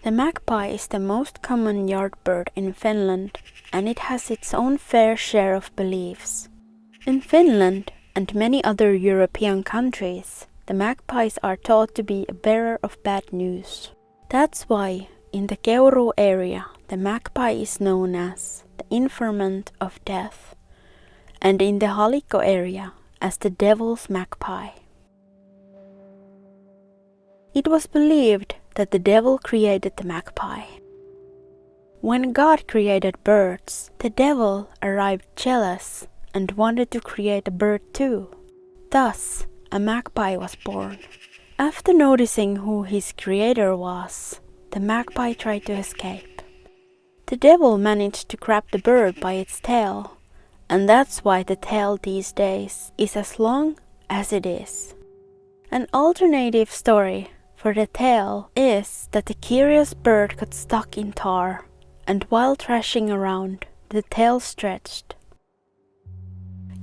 The magpie is the most common yard bird in Finland, and it has its own fair share of beliefs. In Finland and many other European countries, the magpies are thought to be a bearer of bad news. That's why in the Keuruu area the magpie is known as the informant of death, and in the Halikko area as the devil's magpie. It was believed that the devil created the magpie. When God created birds, the devil arrived jealous and wanted to create a bird too. Thus, a magpie was born. After noticing who his creator was, the magpie tried to escape. The devil managed to grab the bird by its tail, and that's why the tail these days is as long as it is. An alternative story for the tail is that the curious bird got stuck in tar, and while thrashing around, the tail stretched.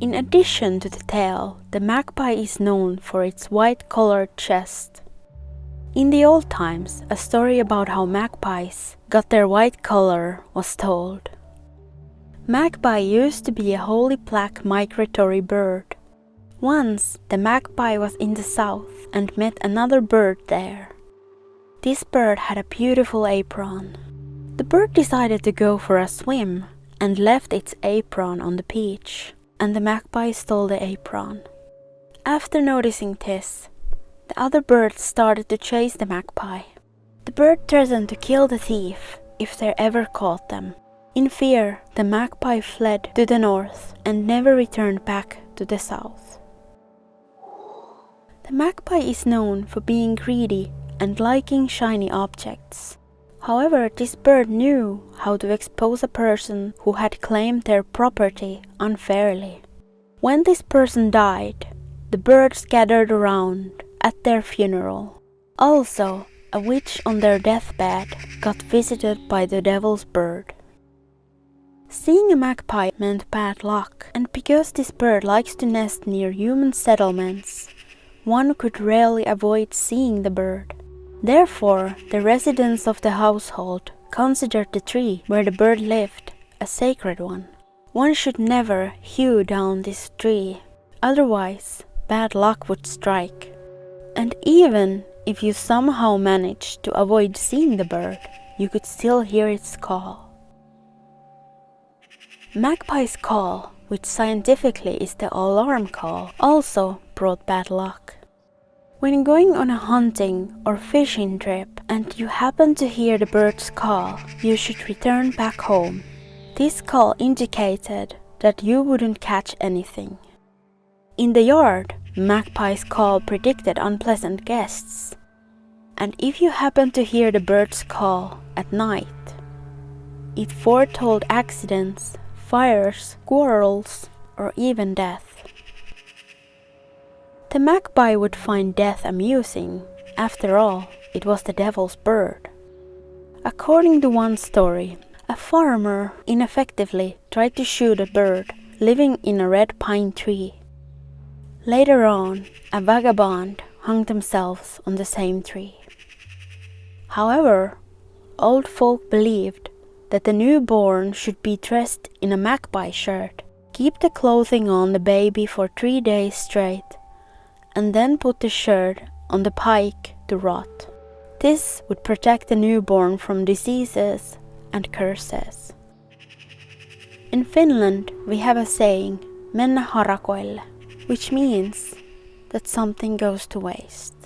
In addition to the tail, the magpie is known for its white-colored chest. In the old times, a story about how magpies got their white color was told. Magpie used to be a wholly black migratory bird. Once, the magpie was in the south and met another bird there. This bird had a beautiful apron. The bird decided to go for a swim and left its apron on the beach, and the magpie stole the apron. After noticing this, the other birds started to chase the magpie. The bird threatened to kill the thief if they ever caught them. In fear, the magpie fled to the north and never returned back to the south. The magpie is known for being greedy and liking shiny objects. However, this bird knew how to expose a person who had claimed their property unfairly. When this person died, the birds gathered around at their funeral. Also, a witch on their deathbed got visited by the devil's bird. Seeing a magpie meant bad luck, and because this bird likes to nest near human settlements, one could rarely avoid seeing the bird. Therefore, the residents of the household considered the tree where the bird lived a sacred one. One should never hew down this tree, otherwise bad luck would strike. And even if you somehow managed to avoid seeing the bird, you could still hear its call. Magpie's call, which scientifically is the alarm call, also brought bad luck. When going on a hunting or fishing trip and you happen to hear the bird's call, you should return back home. This call indicated that you wouldn't catch anything. In the yard, magpie's call predicted unpleasant guests. And if you happen to hear the bird's call at night, it foretold accidents, fires, quarrels, or even death. The magpie would find death amusing. After all, it was the devil's bird. According to one story, a farmer ineffectively tried to shoot a bird living in a red pine tree. Later on, a vagabond hung themselves on the same tree. However, old folk believed that the newborn should be dressed in a magpie shirt, keep the clothing on the baby for 3 days straight, and then put the shirt on the pike to rot. This would protect the newborn from diseases and curses. In Finland, we have a saying, mennä harakoille, which means that something goes to waste.